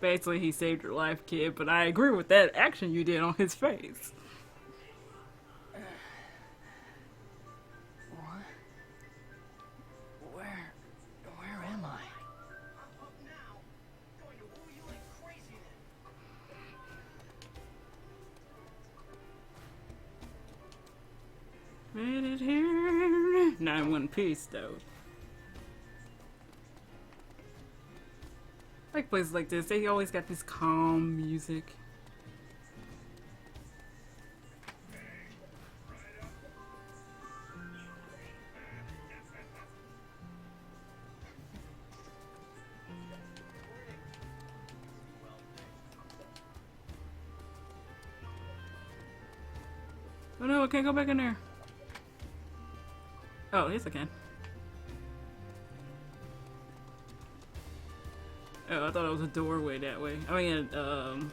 Basically, he saved your life, kid, but I agree with that action you did on his face. What? Where am I? Made it here. Not in one piece, though. Like places like this, they always got this calm music. Oh no, I can't go back in there. Oh, yes I can. Oh, I thought it was a doorway that way. I mean,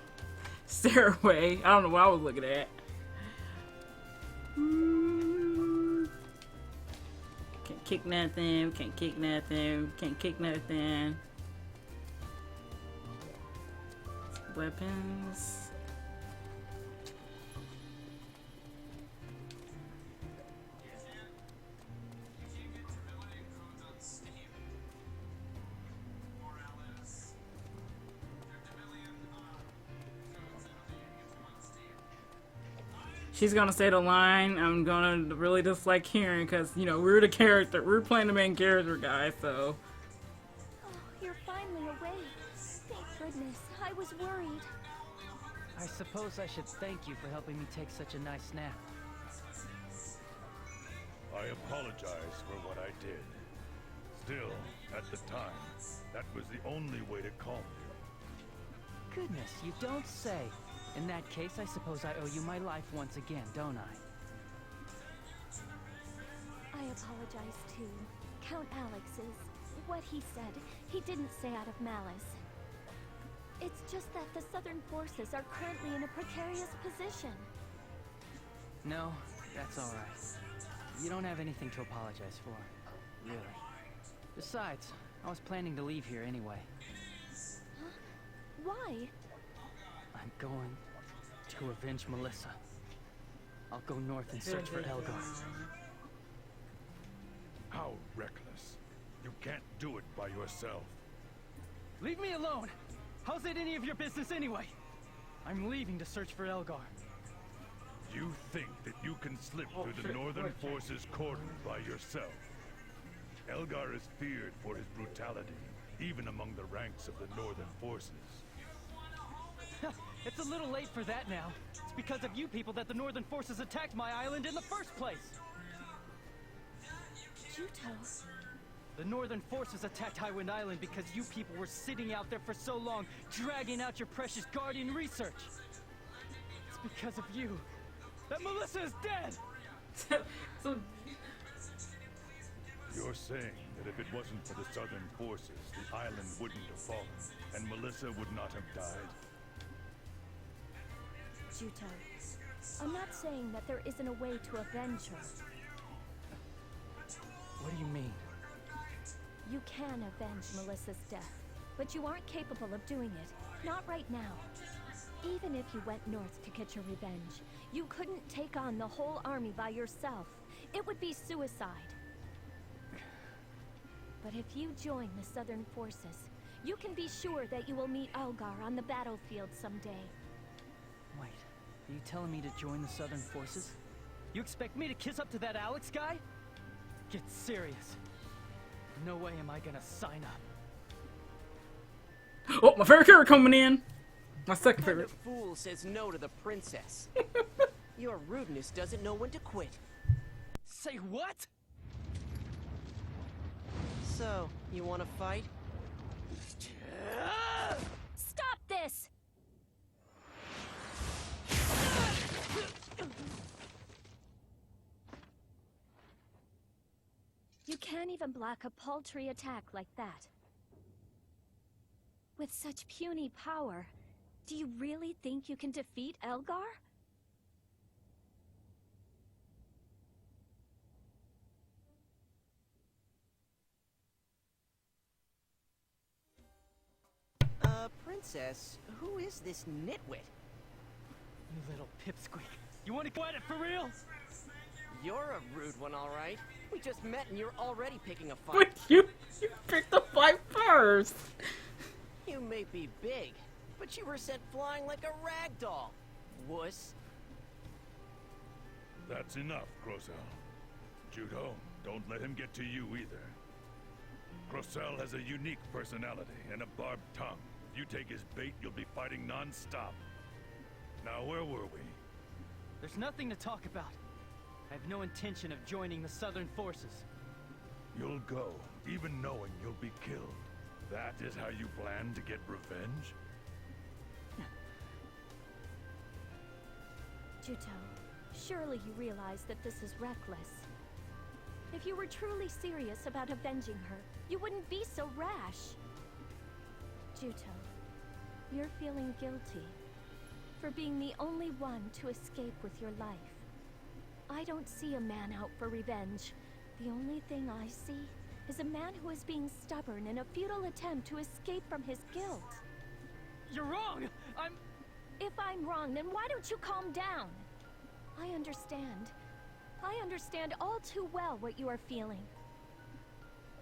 stairway. I don't know what I was looking at. Can't kick nothing. Can't kick nothing. Can't kick nothing. Weapons. She's gonna say the line I'm gonna really dislike hearing because, you know, we're the character. We're playing the main character, guys, so. Oh, you're finally awake. Thank goodness. I was worried. I suppose I should thank you for helping me take such a nice nap. I apologize for what I did. Still, at the time, that was the only way to calm you. Goodness, you don't say. In that case, I suppose I owe you my life once again, don't I? I apologize too. Count Alex's. What he said, he didn't say out of malice. It's just that the Southern forces are currently in a precarious position. No, that's all right. You don't have anything to apologize for, really. Besides, I was planning to leave here anyway. Huh? Why? I'm going to avenge Melissa. I'll go north and search for Elgar. How reckless. You can't do it by yourself. Leave me alone! How's it any of your business anyway? I'm leaving to search for Elgar. You think that you can slip through the Northern Forces' cordon by yourself? Elgar is feared for his brutality, even among the ranks of the Northern Forces. It's a little late for that now. It's because of you people that the Northern Forces attacked my island in the first place! Juto. The Northern Forces attacked Highwind Island because you people were sitting out there for so long, dragging out your precious Guardian research. It's because of you that Melissa is dead! So, You're saying that if it wasn't for the Southern Forces, the island wouldn't have fallen, and Melissa would not have died? Juto, I'm not saying that there isn't a way to avenge her. What do you mean? You can avenge Melissa's death, but you aren't capable of doing it. Not right now. Even if you went north to get your revenge, you couldn't take on the whole army by yourself. It would be suicide. But if you join the Southern Forces, you can be sure that you will meet Elgar on the battlefield someday. Wait, are you telling me to join the Southern Forces? You expect me to kiss up to that Alex guy? Get serious. No way am I gonna sign up. oh, my favorite character coming in. My second What kind favorite. of fool says no to the princess? Your rudeness doesn't know when to quit. Say what? So, you want to fight? Stop this! You can't even block a paltry attack like that. With such puny power, do you really think you can defeat Elgar? princess, who is this nitwit? You little pipsqueak. You want to go at it for real? You're a rude one, all right. We just met and you're already picking a But fight. you picked the fight first. You may be big, but you were sent flying like a rag doll. Wuss. That's enough, Corcell. Juto, don't let him get to you either. Corcell has a unique personality and a barbed tongue. If you take his bait, you'll be fighting non-stop. Now, where were we? There's nothing to talk about. I have no intention of joining the Southern forces. You'll go, even knowing you'll be killed. That is how you plan to get revenge? Juto, surely you realize that this is reckless. If you were truly serious about avenging her, you wouldn't be so rash. Juto, you're feeling guilty for being the only one to escape with your life. I don't see a man out for revenge. The only thing I see is a man who is being stubborn in a futile attempt to escape from his guilt. You're wrong! If I'm wrong, then why don't you calm down? I understand. I understand all too well what you are feeling.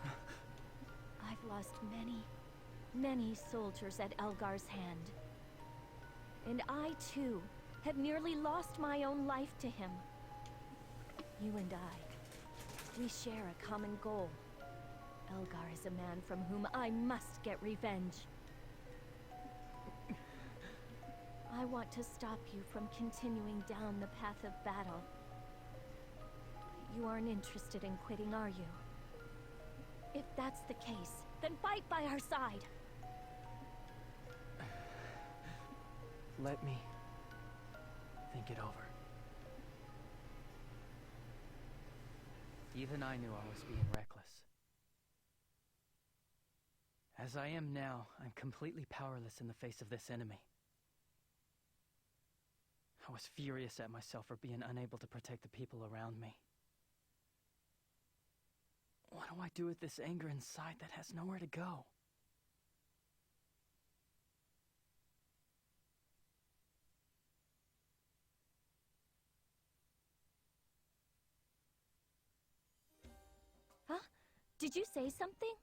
I've lost many soldiers at Elgar's hand. And I, too, have nearly lost my own life to him. You and I, we share a common goal. Elgar is a man from whom I must get revenge. I want to stop you from continuing down the path of battle. You aren't interested in quitting, are you? If that's the case, then fight by our side. Let me think it over. Even I knew I was being reckless. As I am now, I'm completely powerless in the face of this enemy. I was furious at myself for being unable to protect the people around me. What do I do with this anger inside that has nowhere to go? Huh? Did you say something?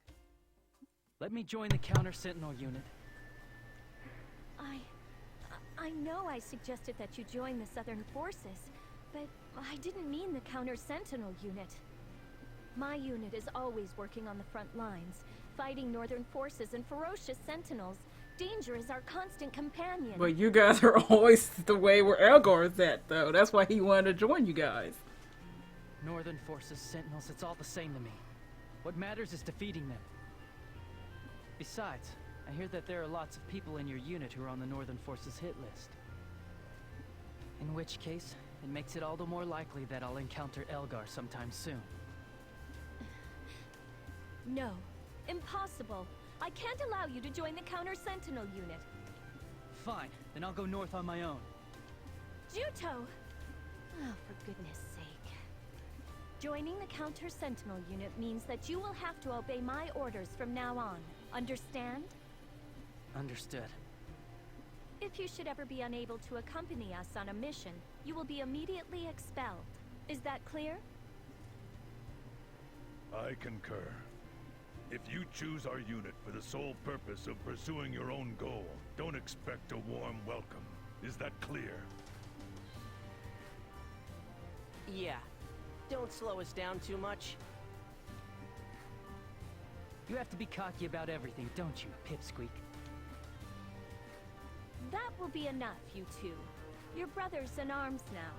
Let me join the counter-sentinel unit. I know I suggested that you join the Southern Forces, but I didn't mean the Counter-Sentinel unit. My unit is always working on the front lines, fighting Northern forces and ferocious sentinels. Danger is our constant companion. But you guys are always the way where Elgar is at, though. That's why he wanted to join you guys. Northern forces, sentinels, it's all the same to me. What matters is defeating them. Besides, I hear that there are lots of people in your unit who are on the Northern Forces hit list. In which case, it makes it all the more likely that I'll encounter Elgar sometime soon. No. Impossible. I can't allow you to join the Counter-Sentinel unit. Fine, then I'll go north on my own. Juto! Oh, for goodness sake. Joining the Counter-Sentinel unit means that you will have to obey my orders from now on. Understand? Understood. If you should ever be unable to accompany us on a mission, you will be immediately expelled. Is that clear? I concur. If you choose our unit for the sole purpose of pursuing your own goal, don't expect a warm welcome. Is that clear? Yeah. Don't slow us down too much. You have to be cocky about everything, don't you, pipsqueak? That will be enough, you two. You're brothers in arms now.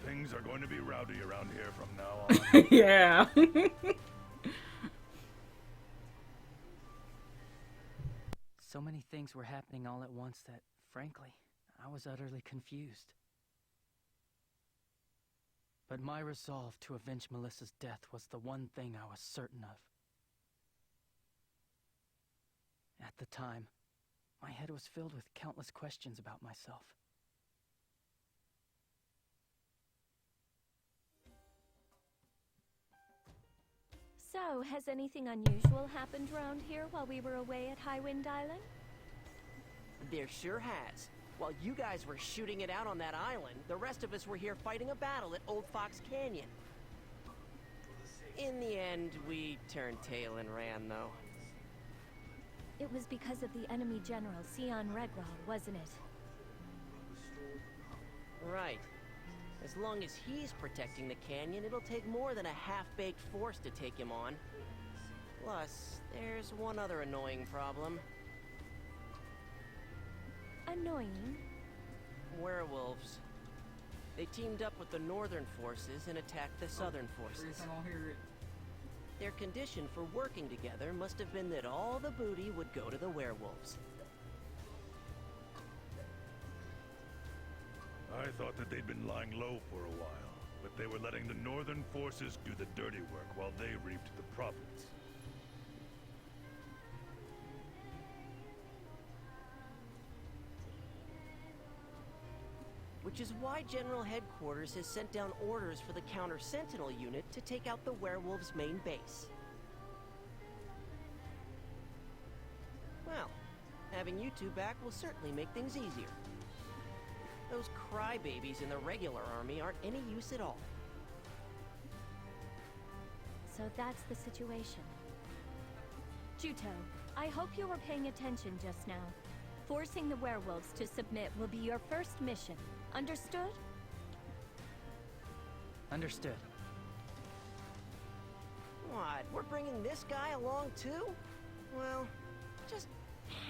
Things are going to be rowdy around here from now on. Yeah. So many things were happening all at once that, frankly, I was utterly confused. But my resolve to avenge Melissa's death was the one thing I was certain of. At the time, my head was filled with countless questions about myself. So, has anything unusual happened around here while we were away at Highwind Island? There sure has. While you guys were shooting it out on that island, the rest of us were here fighting a battle at Old Fox Canyon. In the end, we turned tail and ran, though. It was because of the enemy general, Sion Regral, wasn't it? Right. As long as he's protecting the canyon, it'll take more than a half-baked force to take him on. Plus, there's one other annoying problem. Annoying? Werewolves. They teamed up with the northern forces and attacked the southern forces. I don't hear it. Their condition for working together must have been that all the booty would go to the werewolves. I thought that they'd been lying low for a while, but they were letting the northern forces do the dirty work while they reaped the profits. Which is why General Headquarters has sent down orders for the Counter-Sentinel unit to take out the werewolves' main base. Well, having you two back will certainly make things easier. Those crybabies in the regular army aren't any use at all. So that's the situation. Juto, I hope you were paying attention just now. Forcing the werewolves to submit will be your first mission. Understood? Understood. What, we're bringing this guy along too? Well, just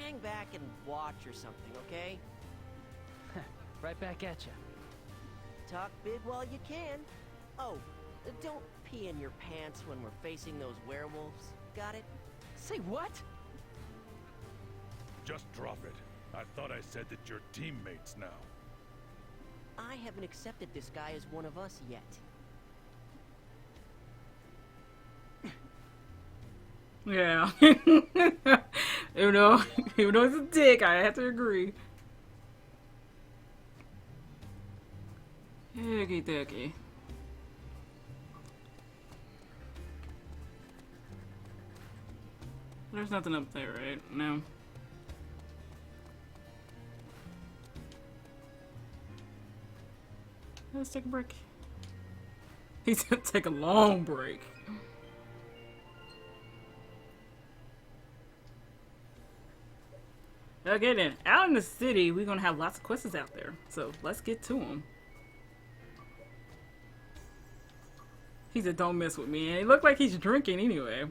hang back and watch or something, okay? Right back at you. Talk big while you can. Oh, don't pee in your pants when we're facing those werewolves. Got it? Say what? Just drop it. I thought I said that you're teammates now. I haven't accepted this guy as one of us yet. Yeah. Even though he's a dick, I have to agree. Okie dokie. There's nothing up there, right? No. Let's take a break. He's gonna take a long break. Okay then, out in the city, we're gonna have lots of quests out there. So let's get to them. He said, "Don't mess with me," and it looked like he's drinking anyway.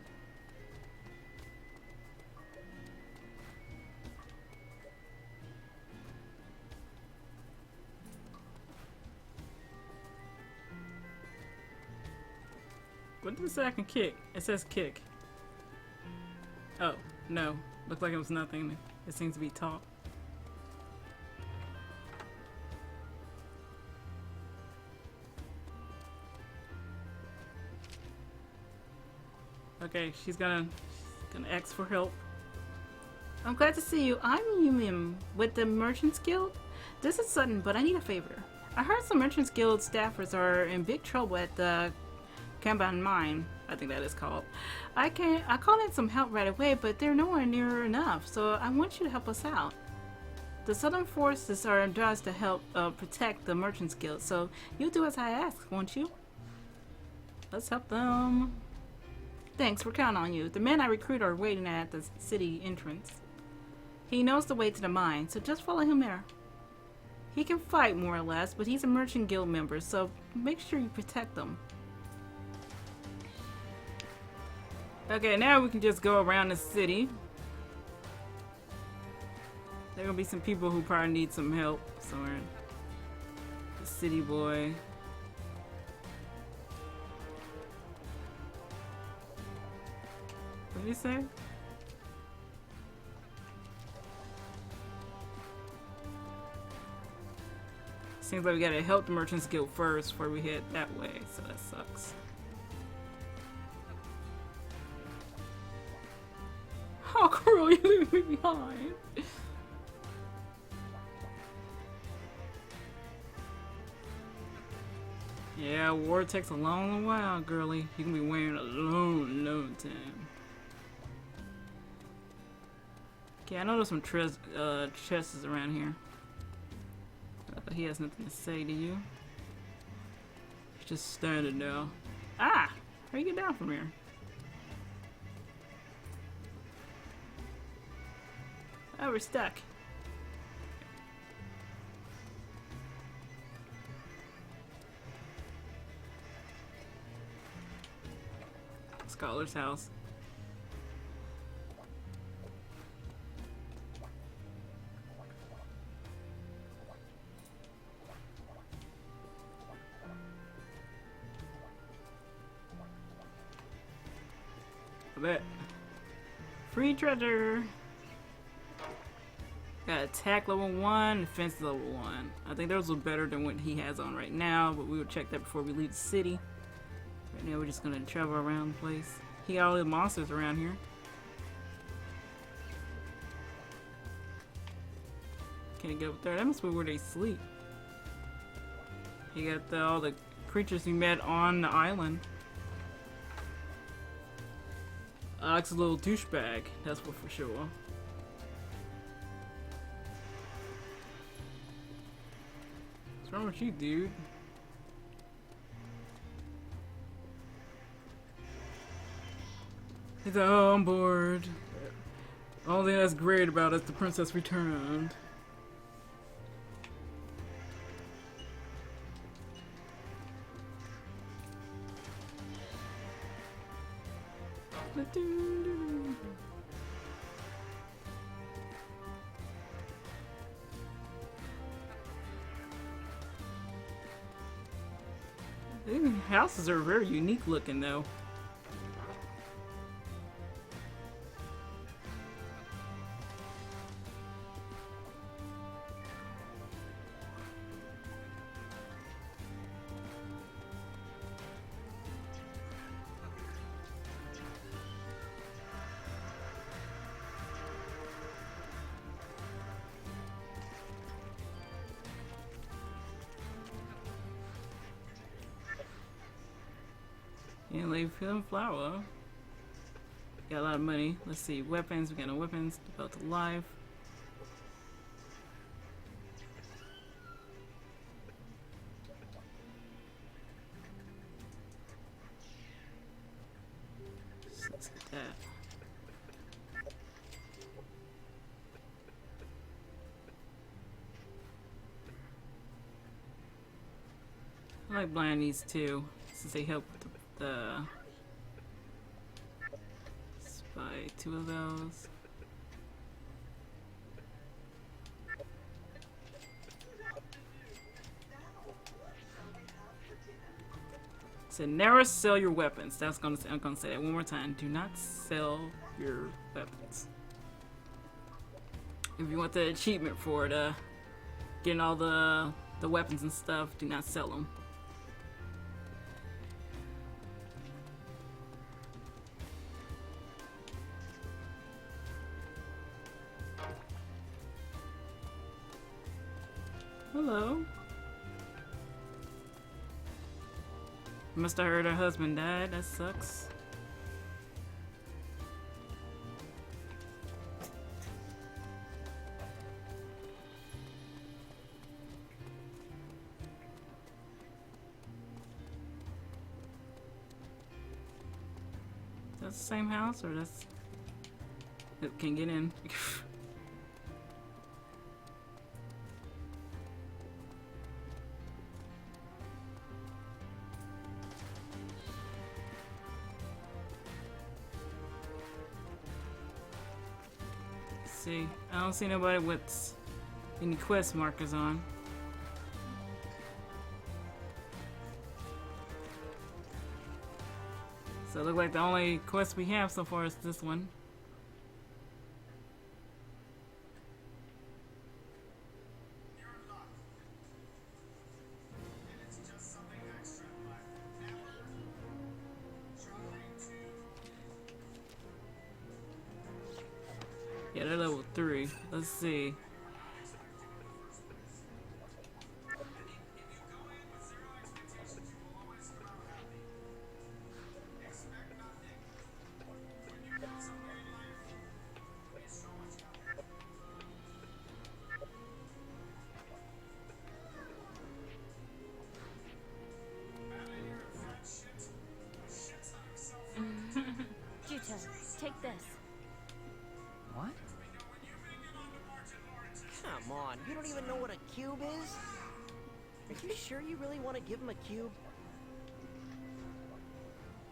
What does it say I can kick? It says kick. Oh, no. Looked like it was nothing. It seems to be talk. Okay, she's gonna ask for help. I'm glad to see you. I'm Yumim with the Merchants Guild. This is Sutton, but I need a favor. I heard some Merchants Guild staffers are in big trouble at the Kanban mine, I think that is called. I called in some help right away, but they're nowhere near enough, so I want you to help us out. The Southern Forces are under us to help protect the Merchants Guild, so you do as I ask, won't you? Let's help them. Thanks, we're counting on you. The men I recruit are waiting at the city entrance. He knows the way to the mine, so just follow him there. He can fight more or less, but he's a Merchant Guild member, so make sure you protect them. Okay, now we can just go around the city. There are gonna be some people who probably need some help somewhere. The city boy. What did he say? Seems like we gotta help the Merchants Guild first before we head that way, so that sucks. How cruel, you leave me behind. Yeah, war takes a long while, girly. You can be waiting a long time. Okay, I know there's some chests around here. He has nothing to say to you. He's just standing there. Ah! How do you get down from here? Oh, we're stuck. Scholar's house. I bet. Free treasure. Got attack level 1, defense level 1. I think those are better than what he has on right now, but we will check that before we leave the city. Right now we're just gonna travel around the place. He got all the monsters around here. Can't get up there. That must be where they sleep. He got all the creatures he met on the island. Alex is a little douchebag, that's what for sure. What's wrong with you, dude? He's like, oh, I'm bored. Only thing that's great about it is the princess returned. These houses are very unique looking though. And leave him flower. Got a lot of money. Let's see, weapons. We got no weapons. Developed alive. So let's get that. I like buying these too, since they help with let's buy 2 of those. So never sell your weapons. That's gonna say, I'm gonna say that one more time. Do not sell your weapons. If you want the achievement for it, getting all the weapons and stuff, do not sell them. Hello. Must have heard her husband died. That sucks. That's the same house, or that's it can get in. See, I don't see nobody with any quest markers on. So it looks like the only quest we have so far is this one. Yeah, they're level 3. Let's see. You don't even know what a cube is? Are you sure you really want to give him a cube?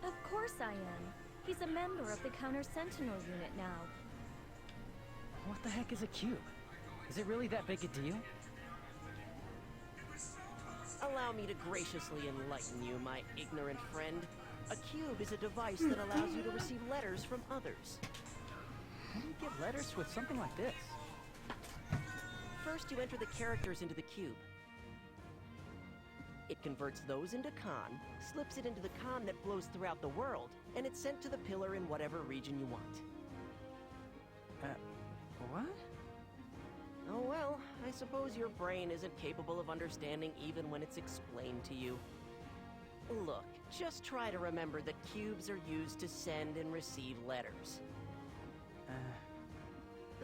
Of course I am. He's a member of the Counter-Sentinel unit now. What the heck is a cube? Is it really that big a deal? Allow me to graciously enlighten you, my ignorant friend. A cube is a device that allows you to receive letters from others. How do you get letters with something like this? First, you enter the characters into the cube. It converts those into con, slips it into the con that blows throughout the world, and it's sent to the pillar in whatever region you want. What? Oh well, I suppose your brain isn't capable of understanding even when it's explained to you. Look, just try to remember that cubes are used to send and receive letters.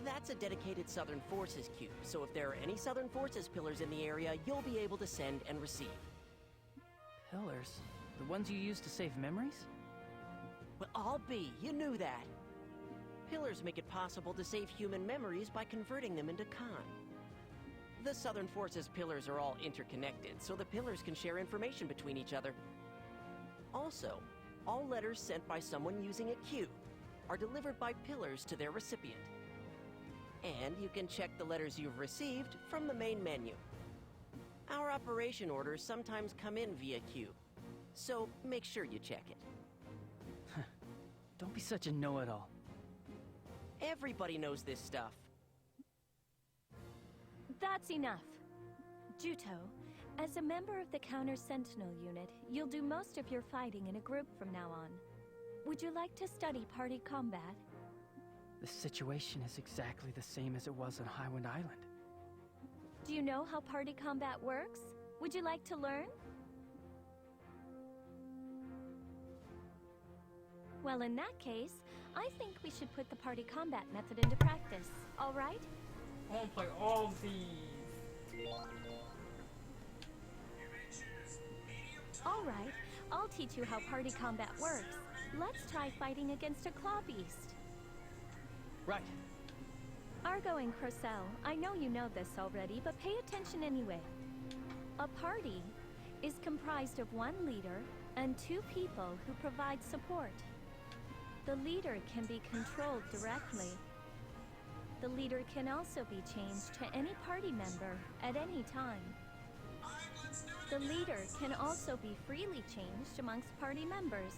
That's a dedicated Southern Forces cube, so if there are any Southern Forces pillars in the area, you'll be able to send and receive. Pillars? The ones you use to save memories? Well, I'll be, you knew that. Pillars make it possible to save human memories by converting them into con. The Southern Forces pillars are all interconnected, so the pillars can share information between each other. Also, all letters sent by someone using a cube are delivered by pillars to their recipient. And you can check the letters you've received from the main menu. Our operation orders sometimes come in via cube, so make sure you check it. Don't be such a know-it-all. Everybody knows this stuff. That's enough. Juto, as a member of the Counter-Sentinel unit, you'll do most of your fighting in a group from now on. Would you like to study party combat? The situation is exactly the same as it was on Highwind Island. Do you know how party combat works? Would you like to learn? Well, in that case, I think we should put the party combat method into practice, all right? I want to play all these. All right, I'll teach you how party combat works. Let's try fighting against a claw beast. Right. Argo and Corcell, I know you know this already, but pay attention anyway. A party is comprised of one leader and two people who provide support. The leader can be controlled directly. The leader can also be changed to any party member at any time. The leader can also be freely changed amongst party members.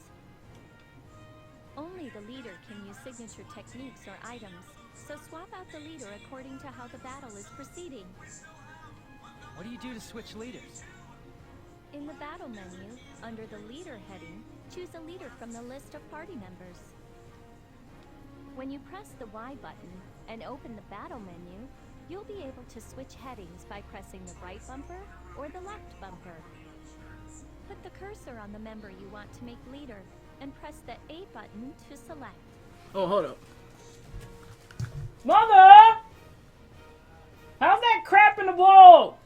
Only the leader can use signature techniques or items, so swap out the leader according to how the battle is proceeding. What do you do to switch leaders? In the battle menu, under the leader heading, choose a leader from the list of party members. When you press the Y button and open the battle menu, you'll be able to switch headings by pressing the right bumper or the left bumper. Put the cursor on the member you want to make leader and press the A button to select. Oh, hold up. Mother! How's that crap in the bowl?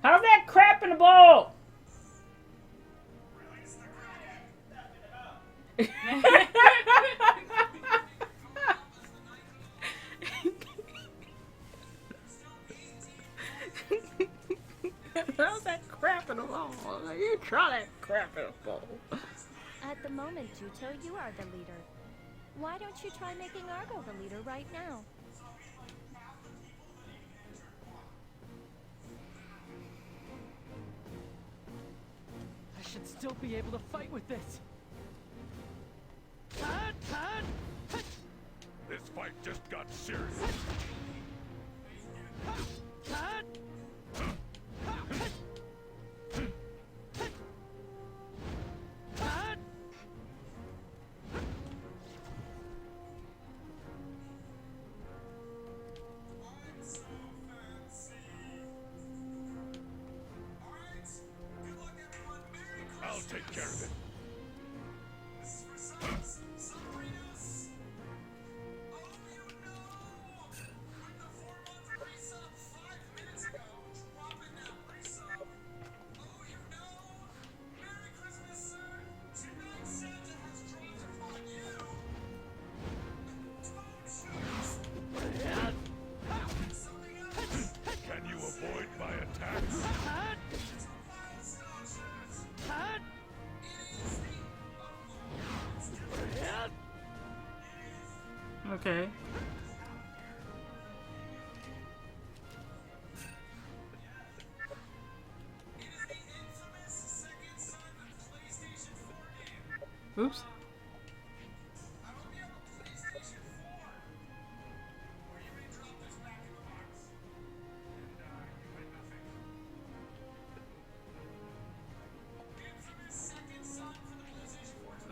How's that crap in the bowl? How's that crap in the bowl? You try that crap in the bowl. At the moment, Juto, you are the leader. Why don't you try making Argo the leader right now? I should still be able to fight with this. This fight just got serious. I'll take care of it. Okay. Oops.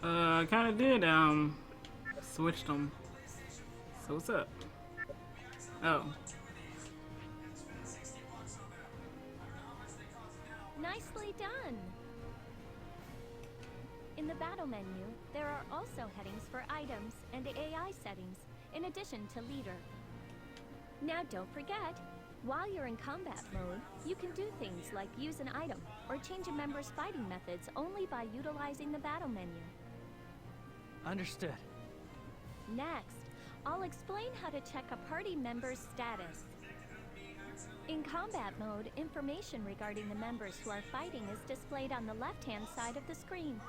I kind of did, switched them. So what's up? Oh. Nicely done! In the battle menu, there are also headings for items and AI settings, in addition to leader. Now don't forget, while you're in combat mode, you can do things like use an item or change a member's fighting methods only by utilizing the battle menu. Understood. Next, I'll explain how to check a party member's status. In combat mode, information regarding the members who are fighting is displayed on the left-hand side of the screen.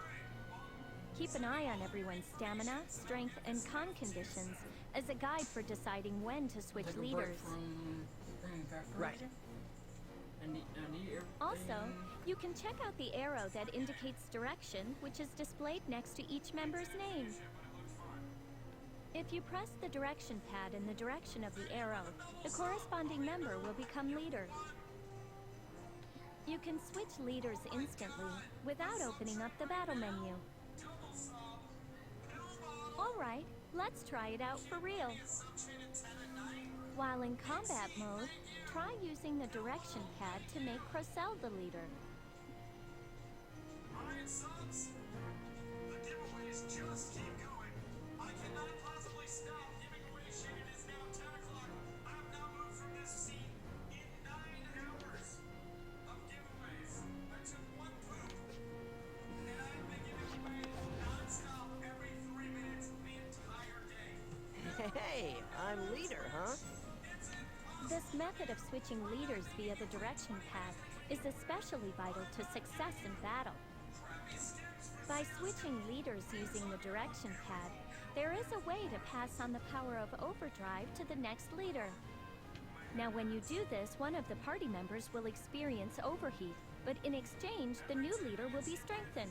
Keep an eye on everyone's stamina, strength, and con conditions as a guide for deciding when to switch leaders. Right. Also, you can check out the arrow that indicates direction, which is displayed next to each member's name. If you press the direction pad in the direction of the arrow, the corresponding member will become leader. You can switch leaders instantly without opening up the battle menu. Alright, let's try it out for real. While in combat mode, try using the direction pad to make Corcell the leader. Alright, sons. The giveaways just keep going. I cannot possibly stop giving away shit. It is now 10 o'clock. I have now moved from this seat in 9 hours of giveaways. I took one poop, and I've been giving away non-stop every 3 minutes the entire day. Hey, I'm leader, huh? This method of switching leaders via the direction pad is especially vital to success in battle. By switching leaders using the direction pad, there is a way to pass on the power of overdrive to the next leader. Now when you do this, one of the party members will experience overheat, but in exchange, the new leader will be strengthened.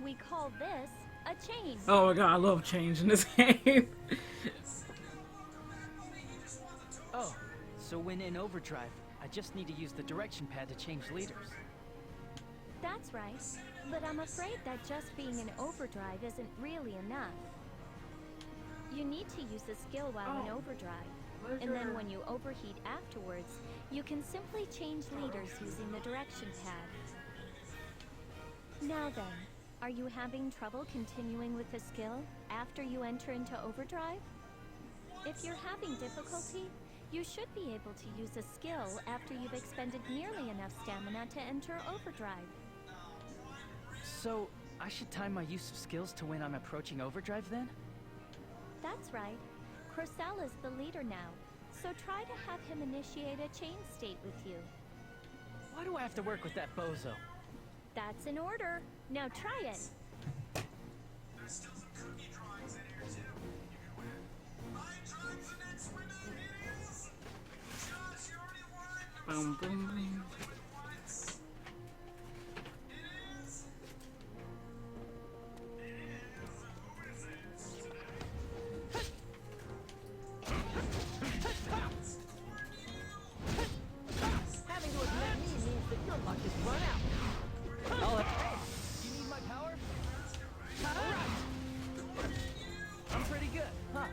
We call this a change. Oh my god, I love change in this game. Oh, so when in overdrive, I just need to use the direction pad to change leaders. That's right, but I'm afraid that just being in overdrive isn't really enough. You need to use the skill while in overdrive, and then when you overheat afterwards, you can simply change leaders using the direction pad. Now then, are you having trouble continuing with the skill after you enter into overdrive? If you're having difficulty, you should be able to use a skill after you've expended nearly enough stamina to enter overdrive. So, I should time my use of skills to when I'm approaching overdrive then? That's right. Corcell is the leader now, so try to have him initiate a chain state with you. Why do I have to work with that bozo? That's an order. Now try it. There's still some cookie drawings in here too. You can win. I tried the next window. It is Josh. You already won. Boom, boom, boom. Once. It is. Who is it? Having to admit me means that your luck is run out. Hey, you need my power? Alright! I'm pretty good, huh?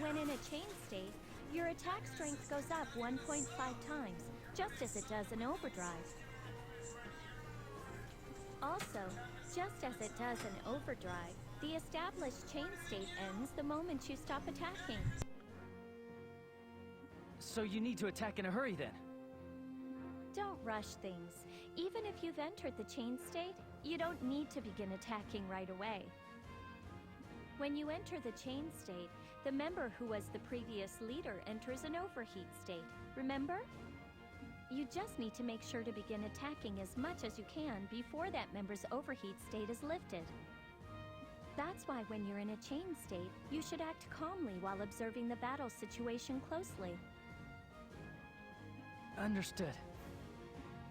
When in a chain state, your attack strength goes up 1.5 times, just as it does in overdrive. Also, just as it does in overdrive, the established chain state ends the moment you stop attacking. So you need to attack in a hurry then? Don't rush things. Even if you've entered the chain state, you don't need to begin attacking right away. When you enter the chain state, the member who was the previous leader enters an overheat state. Remember? You just need to make sure to begin attacking as much as you can before that member's overheat state is lifted. That's why when you're in a chain state, you should act calmly while observing the battle situation closely. Understood.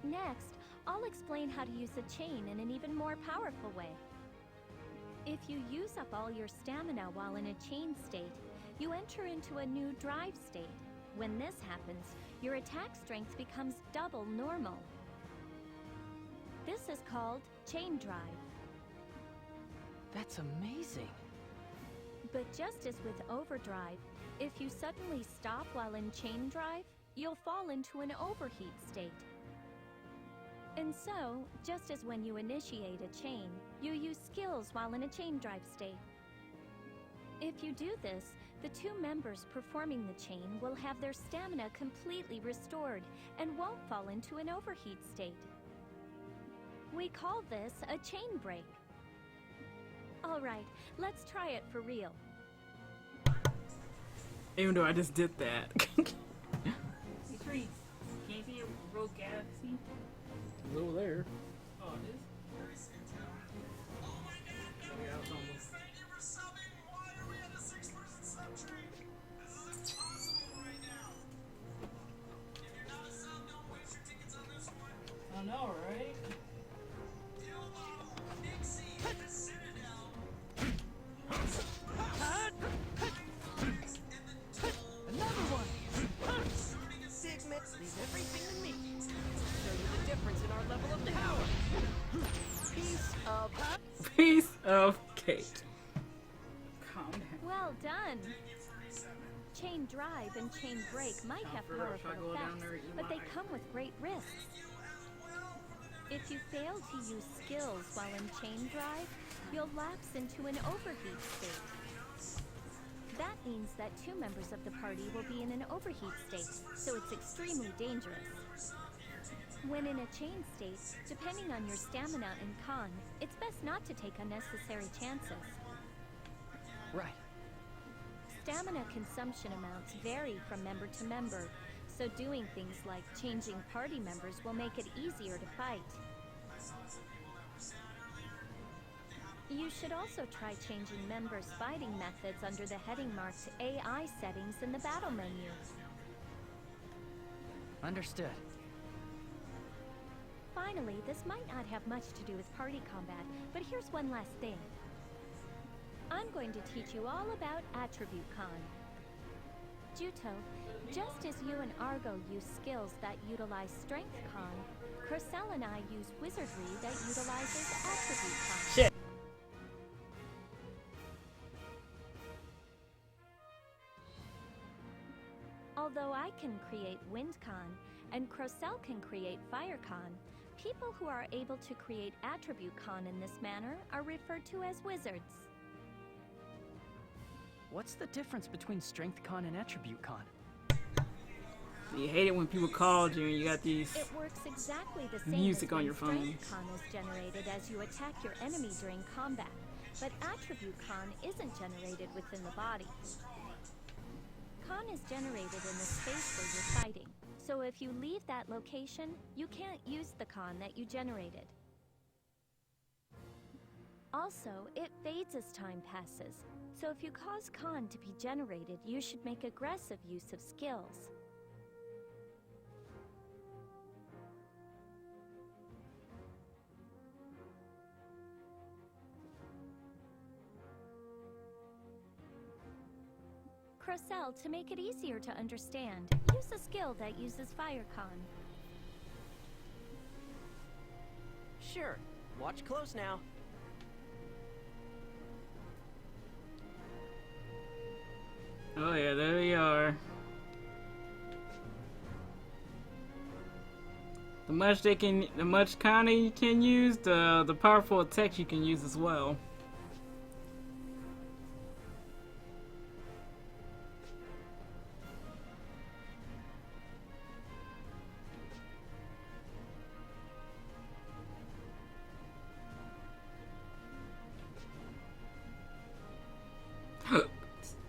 Next, I'll explain how to use a chain in an even more powerful way. If you use up all your stamina while in a chain state, you enter into a new drive state. When this happens, your attack strength becomes double normal. This is called chain drive. That's amazing. But just as with overdrive, if you suddenly stop while in chain drive, you'll fall into an overheat state. And so, just as when you initiate a chain, you use skills while in a chain drive state. If you do this, the two members performing the chain will have their stamina completely restored and won't fall into an overheat state. We call this a chain break. All right, let's try it for real. Even though I just did that. Hey, Tree, can you see a rogue galaxy? It's over there. Oh, it is? Oh my God, Yeah, it's almost. thank you for subbing. Why are we at a 6-person sub tree? This is impossible right now. If you're not a sub, don't waste your tickets on this one. I know, right? Dilbo, Nixie, the Citadel. Another one! Figment, leave everything to me. Show you the difference in our level of power. Piece of... Piece of cake. Calm down. Well done! Chain drive and chain break might have for real, if I powerful go down effects, there, you but they might. come with great risks. If you fail to use skills while in chain drive, you'll lapse into an overheat state. That means that two members of the party will be in an overheat state, so it's extremely dangerous. When in a chain state, depending on your stamina and con, it's best not to take unnecessary chances. Right. Stamina consumption amounts vary from member to member, so doing things like changing party members will make it easier to fight. You should also try changing members' fighting methods under the heading marked AI settings in the battle menu. Understood. Finally, this might not have much to do with party combat, but here's one last thing. I'm going to teach you all about Attribute Con. Juto, just as you and Argo use skills that utilize Strength Con, Corcell and I use wizardry that utilizes Attribute Con. Shit. Although I can create Wind Con, and Corcell can create Fire Con, people who are able to create Attribute Con in this manner are referred to as wizards. What's the difference between Strength Con and Attribute Con? You hate it when people call you and you got these. It works exactly the same Music as on when your phone. Strength Con is generated as you attack your enemy during combat, but Attribute Con isn't generated within the body. Con is generated in the space where you're fighting, so if you leave that location, you can't use the con that you generated. Also, it fades as time passes, so if you cause con to be generated, you should make aggressive use of skills. Corcell, to make it easier to understand, use a skill that uses Fire Con. Sure. Watch close now. Oh yeah, there we are. The much con you can use, the powerful attacks you can use as well.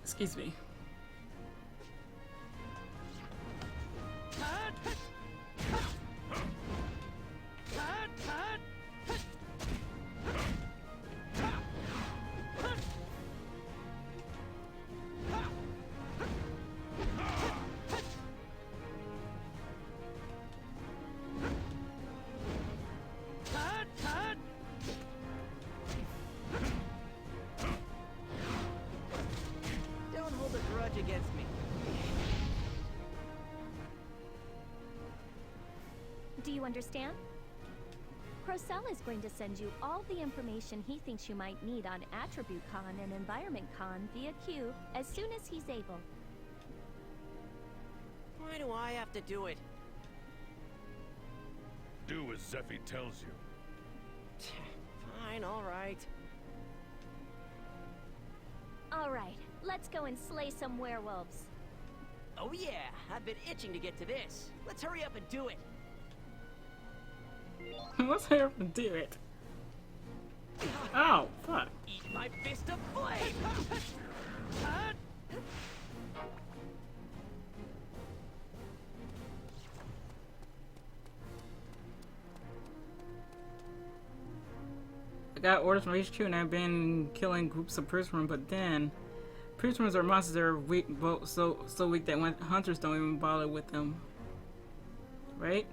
Excuse me. Do you understand? Corcell is going to send you all the information he thinks you might need on Attribute Con and Environment Con via Q as soon as he's able. Why do I have to do it? Do as Zephie tells you. Fine, alright. Alright, let's go and slay some werewolves. Oh yeah, I've been itching to get to this. Let's hurry up and do it. Let's hurry up and do it. Oh, fuck. Eat my fist of flame! I got orders from HQ and I've been killing groups of prisoners, but then prisoners are monsters that are weak, so weak that when hunters don't even bother with them. Right?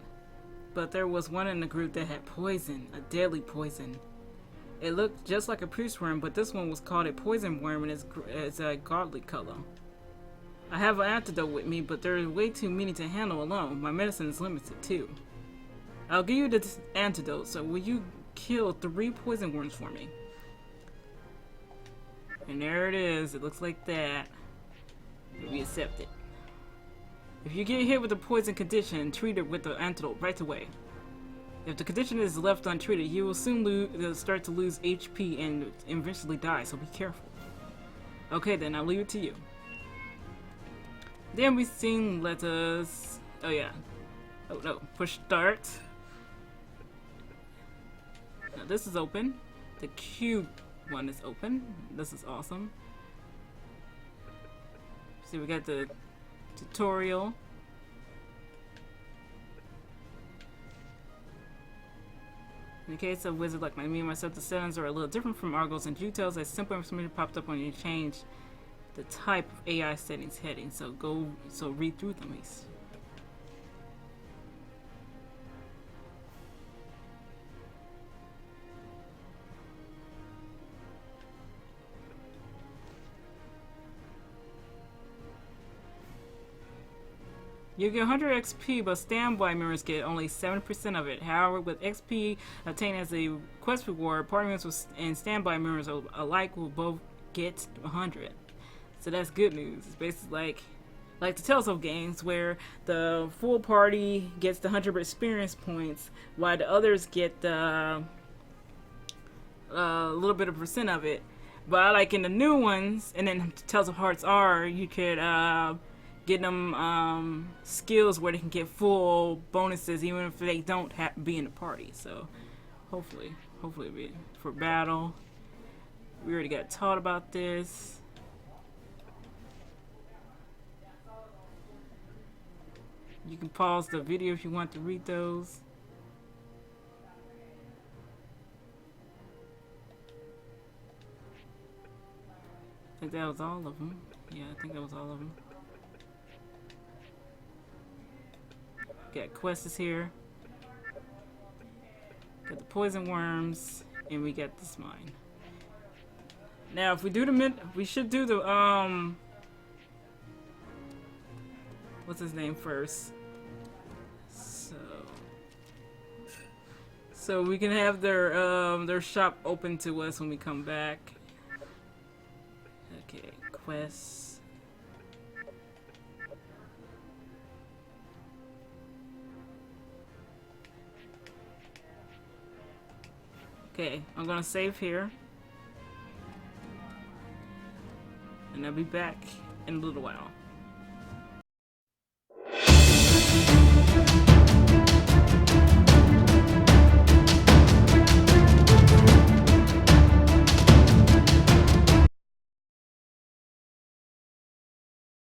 But there was one in the group that had poison, a deadly poison. It looked just like a priest worm, but this one was called a poison worm and it's a godly color. I have an antidote with me, but there are way too many to handle alone. My medicine is limited too. I'll give you the antidote, so will you kill 3 poison worms for me? And there it is. It looks like that. We accept it. If you get hit with a poison condition, treat it with the antidote right away. If the condition is left untreated, you will soon start to lose HP and eventually die, so be careful. Okay then, I'll leave it to you. Then we sing let us... Oh yeah. Oh no, push start. Now this is open. The cube one is open. This is awesome. See, we got the tutorial. In the case of wizard like me and myself, the settings are a little different from Argos and Juto's. A simple information popped up when you change the type of AI settings heading. So read through them, please. You get 100 XP, but standby members get only 7% of it. However, with XP obtained as a quest reward, party members and standby members alike will both get 100. So that's good news. It's basically like the Tales of games, where the full party gets the 100 experience points, while the others get the little bit of percent of it. But like in the new ones, and then Tales of Hearts R, you could get them skills where they can get full bonuses even if they don't be in the party. So hopefully for battle. We already got taught about this. You can pause the video if you want to read those. I think that was all of them. Yeah, I think that was all of them. Got quests here. Got the poison worms, and we got this mine. Now, if we do we should do the what's his name first? So we can have their shop open to us when we come back. Okay, quests. Okay, I'm gonna save here. And I'll be back in a little while.